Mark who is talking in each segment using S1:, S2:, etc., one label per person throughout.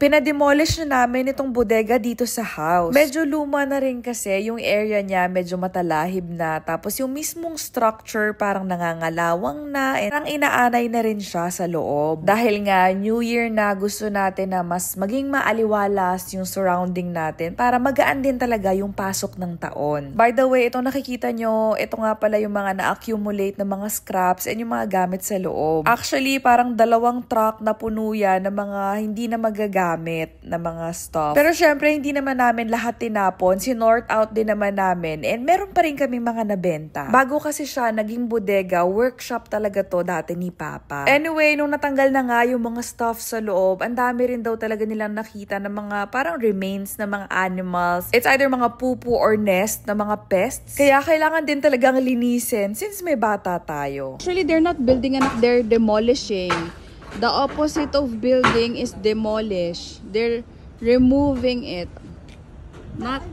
S1: Pinademolish na namin itong bodega dito sa house. Medyo luma na rin kasi yung area niya, medyo matalahib na. Tapos yung mismong structure parang nangangalawang na. Parang inaanay na rin siya sa loob. Dahil nga New Year na, gusto natin na mas maging maaliwalas yung surrounding natin para magaan din talaga yung pasok ng taon. By the way, itong nakikita nyo, ito nga pala yung mga na-accumulate na mga scraps and yung mga gamit sa loob. Actually, parang 2 truck na puno yan ng mga hindi na magagamit na mga stuff. Pero syempre, hindi naman namin lahat tinapon. Sinort out din naman namin. And meron pa rin kaming mga nabenta. Bago kasi siya naging bodega, workshop talaga to dati ni Papa. Anyway, nung natanggal na nga yung mga stuff sa loob, ang dami rin daw talaga nilang nakita ng mga parang remains ng mga animals. It's either mga pupu or nest na mga pests. Kaya kailangan din talagang linisin since may bata tayo.
S2: Actually, they're not building up, they're demolishing. The opposite of building is demolish. They're removing it. Not,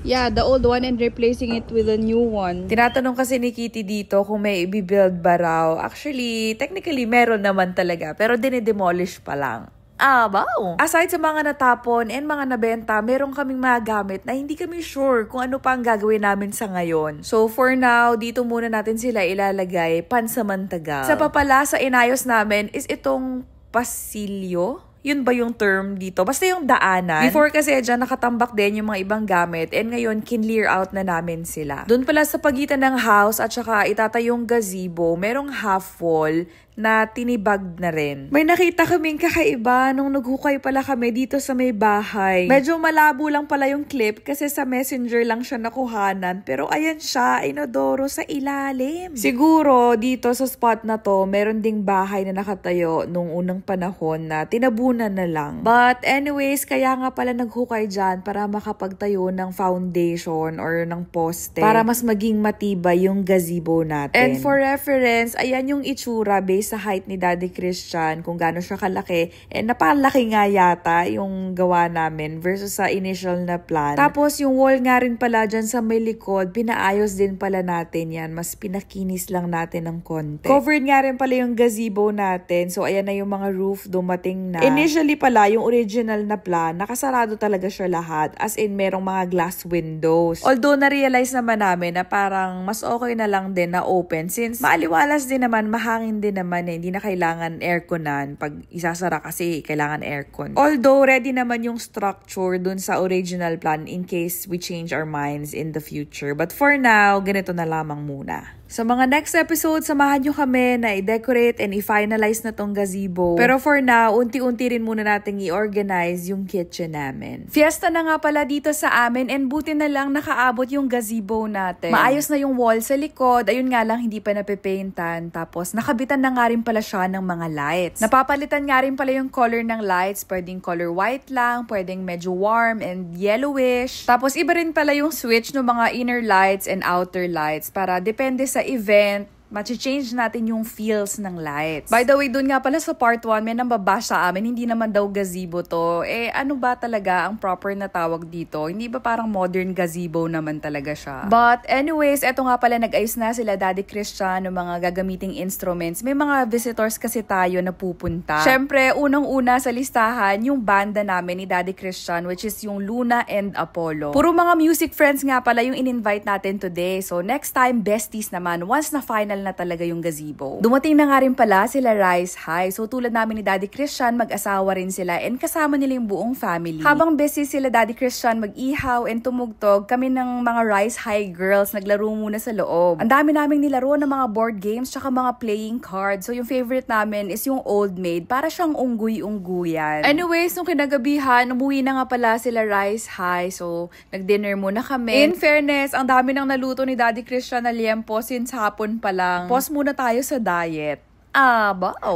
S2: yeah, the old one and replacing it with a new one.
S1: Tinatanong kasi ni Kitty dito kung may i-build ba raw. Actually, technically, meron naman talaga. Pero dinidemolish pa lang. Wow! Aside sa mga natapon and mga nabenta, meron kaming mga gamit na hindi kami sure kung ano pa ang gagawin namin sa ngayon. So for now, dito muna natin sila ilalagay pansamantagal. Sa papala sa inayos namin is itong pasilyo. Yun ba yung term dito? Basta yung daanan. Before kasi dyan nakatambak din yung mga ibang gamit and ngayon kinlear out na namin sila. Doon pala sa pagitan ng house at saka itatayong gazebo, merong half wall na tinibag na rin. May nakita kaming kakaiba nung naghukay pala kami dito sa may bahay. Medyo malabo lang pala yung clip kasi sa messenger lang siya nakuhanan. Pero ayan siya, inodoro sa ilalim. Siguro dito sa spot na to, meron ding bahay na nakatayo nung unang panahon na tinabunan na lang. But anyways, kaya nga pala naghukay dyan para makapagtayo ng foundation or ng poste para mas maging matibay yung gazebo natin. And for reference, ayan yung itsura based sa height ni Daddy Christian, kung gaano siya kalaki, napalaki nga yata yung gawa namin versus sa initial na plan. Tapos yung wall nga rin pala dyan sa may likod, pinaayos din pala natin yan. Mas pinakinis lang natin ng konti. Covered nga rin pala yung gazebo natin. So ayan na yung mga roof, dumating na. Initially pala, yung original na plan, nakasarado talaga siya lahat. As in, merong mga glass windows. Although na-realize naman namin na parang mas okay na lang din na open since maaliwalas din naman, mahangin din naman. Hindi na kailangan airconan pag isasara kasi kailangan aircon. Although ready naman yung structure dun sa original plan in case we change our minds in the future. But for now, ganito na lamang muna. Sa mga next episode, samahan nyo kami na i-decorate and i-finalize na tong gazebo. Pero for now, unti-unti rin muna natin i-organize yung kitchen namin. Fiesta na nga pala dito sa amin and buti na lang nakaabot yung gazebo natin. Maayos na yung wall sa likod. Ayun nga lang, hindi pa napipaintan. Tapos nakabitan na nga rin pala siya ng mga lights. Napapalitan nga rin pala yung color ng lights. Pwedeng color white lang, pwedeng medyo warm and yellowish. Tapos iba rin pala yung switch ng mga inner lights and outer lights para depende sa event, machi-change natin yung feels ng lights. By the way, dun nga pala sa part 1, may nambabash sa amin, hindi naman daw gazebo to. Ano ba talaga ang proper na tawag dito? Hindi ba parang modern gazebo naman talaga siya? But anyways, eto nga pala, nag-ayos na sila Daddy Christian ng mga gagamiting instruments. May mga visitors kasi tayo na pupunta. Syempre, unang-una sa listahan, yung banda namin ni Daddy Christian, which is yung Luna and Apollo. Puro mga music friends nga pala yung in-invite natin today. So next time, besties naman, once na final na talaga yung gazebo. Dumating na nga rin pala sila Rise High. So tulad namin ni Daddy Christian, mag-asawa rin sila and kasama nila yung buong family. Habang busy sila Daddy Christian mag-ihaw and tumugtog, kami ng mga Rise High girls naglaro muna sa loob. Ang dami naming nilaro ng mga board games tsaka mga playing cards. So yung favorite namin is yung Old Maid, para siyang unggoy-ungguyan. Anyways, nung kinagabihan, umuwi na nga pala sila Rise High. So nag-dinner muna kami. In fairness, ang dami nang naluto ni Daddy Christian na liempo since hapon pala. Pause muna tayo sa diet.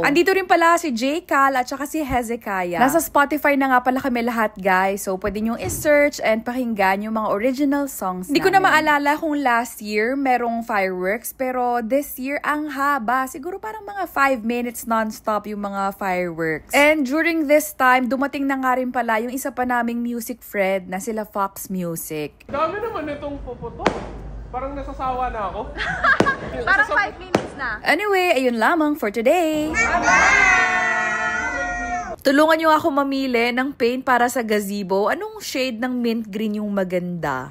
S1: Andito rin pala si J. Cal at saka si Hezekiah. Nasa Spotify na nga pala kami lahat, guys. So, pwede nyo i-search and pakinggan yung mga original songs namin. Hindi ko na maalala kung last year merong fireworks, pero this year ang haba. Siguro parang mga 5 minutes non-stop yung mga fireworks. And during this time, dumating na nga rin pala yung isa pa naming music friend na sila Fox Music.
S3: Dami naman itong puputo. Parang nasasawa na ako.
S2: Parang 5 minutes na.
S1: Anyway, ayun lamang for today. Tulungan nyo ako mamili ng paint para sa gazebo. Anong shade ng mint green yung maganda?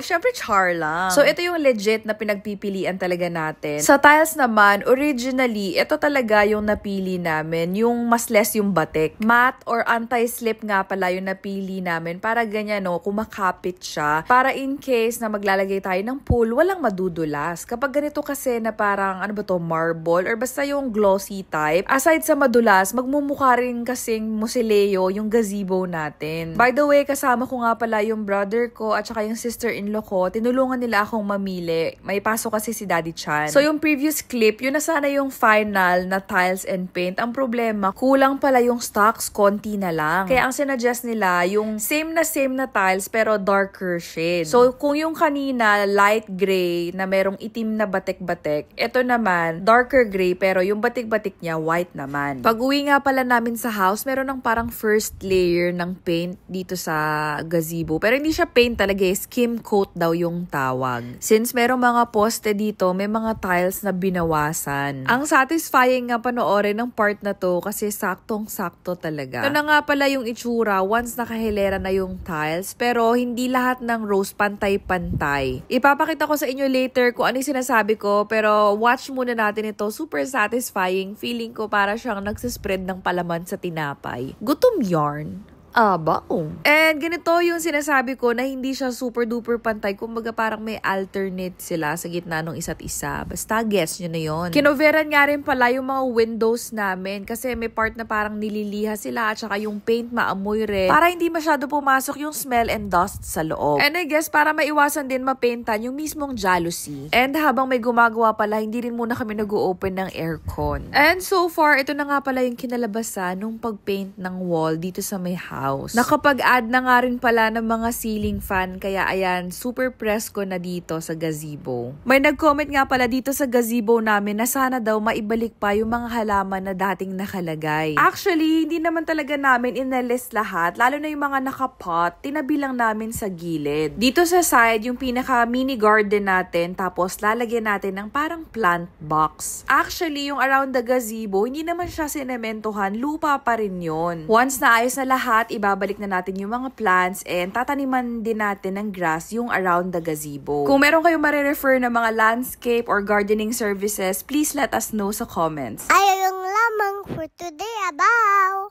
S1: Syempre char lang. So, ito yung legit na pinagpipilian talaga natin. Sa tiles naman, originally, ito talaga yung napili namin. Yung mas less yung batik. Matte or anti-slip nga pala yung napili namin. Para ganyan, no, kumakapit siya. Para in case na maglalagay tayo ng pool, walang madudulas. Kapag ganito kasi na parang, marble or basta yung glossy type, aside sa madulas, magmumukha rin kasing musileo yung gazebo natin. By the way, kasama ko nga pala yung brother ko at saka yung sister-in-law ko. Tinulungan nila akong mamili. May pasok kasi si Daddy Chan. So yung previous clip, yun na sana yung final na tiles and paint. Ang problema, kulang pala yung stocks, konti na lang. Kaya ang sinuggest nila, yung same na tiles pero darker shade. So kung yung kanina, light gray na merong itim na batik-batik, ito naman, darker gray pero yung batik-batik niya, white naman. Pag uwi nga pala namin sa house, meron ng parang first layer ng paint dito sa gazebo. Pero hindi siya paint talaga, skim coat daw yung tawag. Since merong mga poste dito, may mga tiles na binawasan. Ang satisfying nga panoorin ng part na to kasi saktong-sakto talaga. Ito na nga pala yung itsura once nakahilera na yung tiles, pero hindi lahat ng rows pantay-pantay. Ipapakita ko sa inyo later kung ano yung sinasabi ko, pero watch muna natin ito. Super satisfying. Feeling ko para siyang nagsispread ng palaman sa tinapay. Gutom yarn. And ganito yung sinasabi ko na hindi siya super duper pantay. Kumbaga parang may alternate sila sa gitna ng isa't isa. Basta guess nyo na yun. Kinoveran nga rin pala yung mga windows namin kasi may part na parang nililiha sila at saka yung paint maamoy rin para hindi masyado pumasok yung smell and dust sa loob. And I guess para maiwasan din mapaintan yung mismong jalousie. And habang may gumagawa pala, hindi rin muna kami nag-open ng aircon. And so far, ito na nga pala yung kinalabasan nung pag-paint ng wall dito sa may house. Nakapag-add na nga rin pala ng mga ceiling fan kaya ayan, super presko na dito sa gazebo. May nag-comment nga pala dito sa gazebo namin na sana daw maibalik pa yung mga halaman na dating nakalagay. Actually, hindi naman talaga namin inalis lahat, lalo na yung mga nakapot, tinabi lang namin sa gilid. Dito sa side, yung pinaka mini garden natin, tapos lalagyan natin ng parang plant box. Actually, yung around the gazebo, hindi naman siya sinementohan, lupa pa rin yun. Once naayos na lahat, ibabalik na natin yung mga plants and tataniman din natin ng grass yung around the gazebo. Kung meron kayong marirefer na mga landscape or gardening services, please let us know sa comments.
S4: Ayun lamang for today, abaw!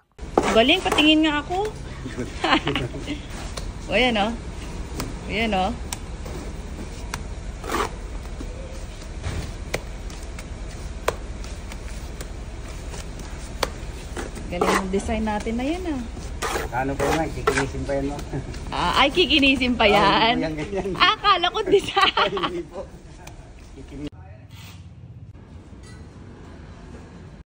S2: Galing, patingin nga ako. O, yan o. Ayan o. Galing ang design natin na yan ah.
S5: Ano po nga, kikinisin pa yan mo.
S2: Ay, kikinisin pa yan?
S5: Ganyan.
S2: Akala ko design.
S5: Hindi po.